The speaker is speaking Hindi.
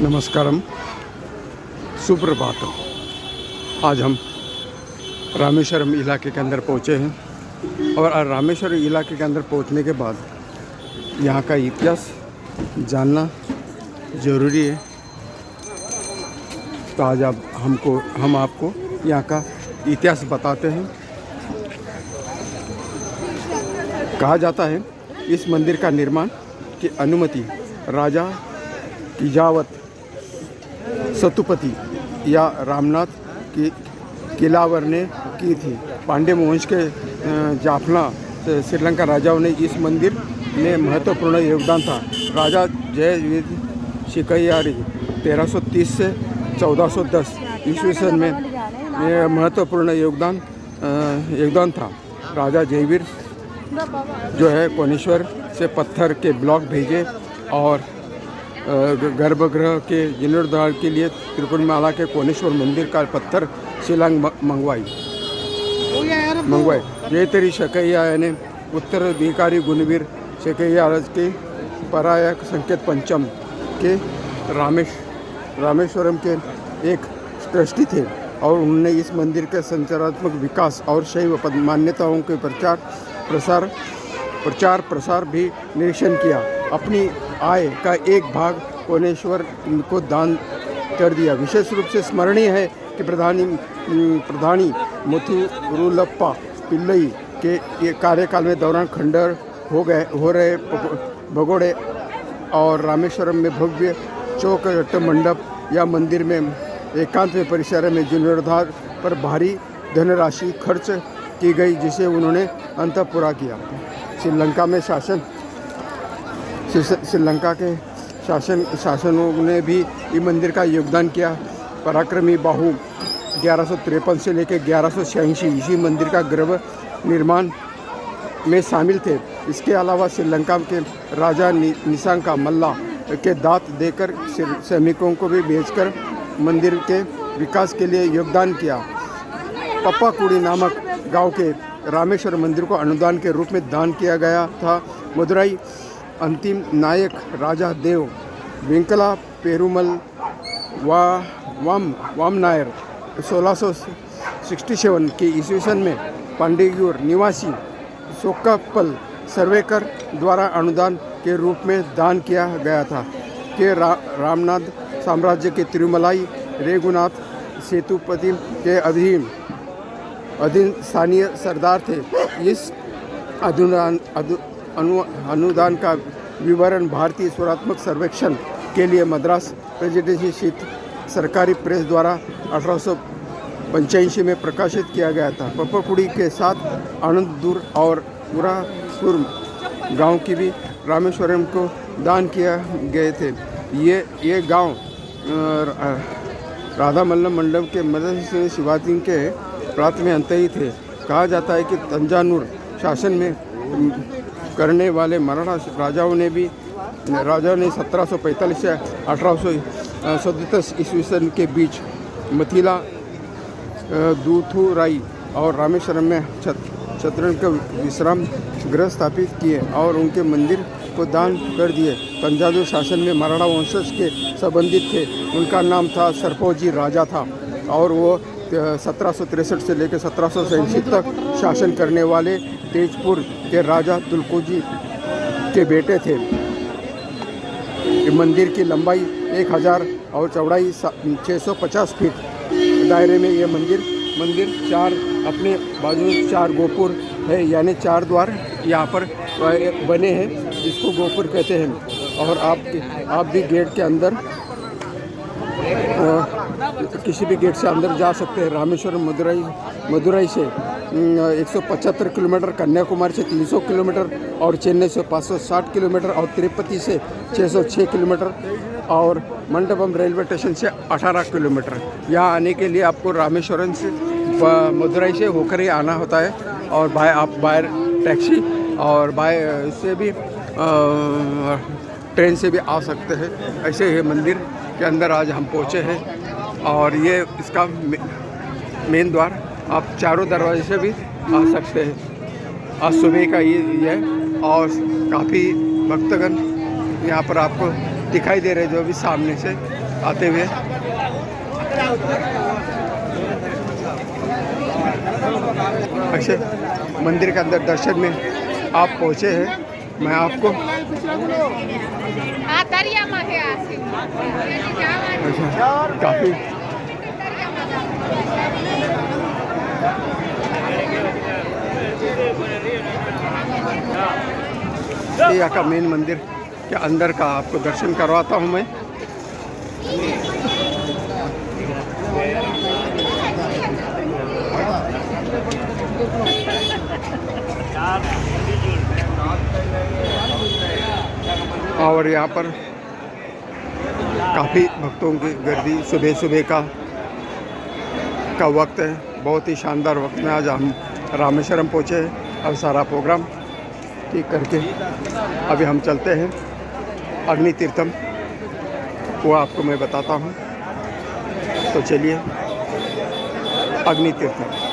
नमस्कारम, सुप्रभातम। आज हम रामेश्वरम इलाके के अंदर पहुँचे हैं और रामेश्वरम इलाके के अंदर पहुँचने के बाद यहाँ का इतिहास जानना ज़रूरी है। तो आज हम आपको यहाँ का इतिहास बताते हैं। कहा जाता है इस मंदिर का निर्माण की अनुमति राजा किजावत सतुपति या रामनाथ की किलावर ने की थी। पांड्य वंश के जाफना श्रीलंका राजाओं ने इस मंदिर में महत्वपूर्ण योगदान था। राजा जय शिकैयारी 1330 से 1410 ईस्वी सन में महत्वपूर्ण योगदान था। राजा जयवीर जो है कोणेश्वर से पत्थर के ब्लॉक भेजे और गर्भगृह के जीर्णोद्धार के लिए त्रिपुरमाला के कोणेश्वर मंदिर का पत्थर शिलांग मंगवाई। जयतरी शकैया यानी उत्तराधिकारी गुणवीर शकैया के परायक संकेत पंचम के रामेश्वरम के एक ट्रस्टी थे और उन्होंने इस मंदिर के संरचनात्मक विकास और शैव मान्यताओं के प्रचार प्रसार भी निरीक्षण किया। अपनी आय का एक भाग कोणेश्वर को दान कर दिया। विशेष रूप से स्मरणीय है कि प्रधानी मुथुरुलप्पा पिल्लई के कार्यकाल में दौरान खंडर हो रहे भगोड़े और रामेश्वरम में भव्य चौकट मंडप या मंदिर में एकांत में परिसर में जीर्णोद्धार पर भारी धनराशि खर्च की गई, जिसे उन्होंने अंत पूरा किया। श्रीलंका के शासनों ने भी इस मंदिर का योगदान किया। पराक्रमी बाहु 1153 से लेकर 1186 इसी मंदिर का गर्भ निर्माण में शामिल थे। इसके अलावा श्रीलंका के राजा निसांका मल्ला के दांत देकर सैनिकों को भी बेचकर मंदिर के विकास के लिए योगदान किया। पप्पाकुड़ी नामक गांव के रामेश्वर मंदिर को अनुदान के रूप में दान किया गया था। मदुराई अंतिम नायक राजा देव वेंकला पेरुमल वाम नायर 1667 के ईस्वी सन में पांडेयूर निवासी सोक्कापल सर्वेकर द्वारा अनुदान के रूप में दान किया गया था। के रामनाथ साम्राज्य के तिरुमलाई रेगुनाथ सेतुपति के अधीन स्थानीय सरदार थे। इस अनुदान का विवरण भारतीय स्वरात्मक सर्वेक्षण के लिए मद्रास प्रेसिडेंसी शीत सरकारी प्रेस द्वारा 1885 में प्रकाशित किया गया था। पप्पाकुड़ी के साथ आनंदपुर और पुरापुर गांव की भी रामेश्वरम को दान किया गए थे। ये गांव राधामल्लम मंडल के मदद से शिवाजी के प्रांत में अंतही थे। कहा जाता है कि तंजावुर शासन में करने वाले मराठा राजाओं ने 1745 से 1837 ईस्वी सन के बीच मिथिला दूथुराई और रामेश्वरम में छत्रण के विश्राम गृह स्थापित किए और उनके मंदिर को दान कर दिए। तंजावुर शासन में मराठा वंशज के संबंधित थे। उनका नाम था सरपोजी राजा था और वो 1763 से लेकर 1787 तक शासन करने वाले तेजपुर के राजा तुलकोजी के बेटे थे। मंदिर की लंबाई 1000 और चौड़ाई 650 फीट दायरे में ये मंदिर चार अपने बाजू 4 गोपुर है, यानी 4 द्वार यहाँ पर बने हैं, जिसको गोपुर कहते हैं। और आप भी गेट के अंदर किसी भी गेट से अंदर जा सकते हैं। रामेश्वरम मदुराई से 175 किलोमीटर, कन्याकुमारी से 300 किलोमीटर और चेन्नई से 560 किलोमीटर और तिरुपति से 606 किलोमीटर और मंडपम रेलवे स्टेशन से 18 किलोमीटर। यहाँ आने के लिए आपको रामेश्वरम से मदुराई से होकर ही आना होता है और बाय टैक्सी और बाय से भी ट्रेन से भी आ सकते हैं। ऐसे ही मंदिर के अंदर आज हम पहुँचे हैं और ये इसका मेन द्वार आप चारों दरवाजे से भी आ सकते हैं। आज सुबह का ये है और काफ़ी भक्तगण यहाँ पर आपको दिखाई दे रहे जो भी सामने से आते हुए। अक्षय मंदिर के अंदर दर्शन में आप पहुँचे हैं। मैं आपको काफ़ी यहाँ का मेन मंदिर के अंदर का आपको दर्शन करवाता हूँ मैं। और यहाँ पर काफ़ी भक्तों की गर्दी, सुबह सुबह का वक्त है, बहुत ही शानदार वक्त में आज हम रामेश्वरम पहुँचे हैं और सारा प्रोग्राम ठीक करके अभी हम चलते हैं अग्नि तीर्थम, वो आपको मैं बताता हूँ। तो चलिए अग्नि तीर्थम।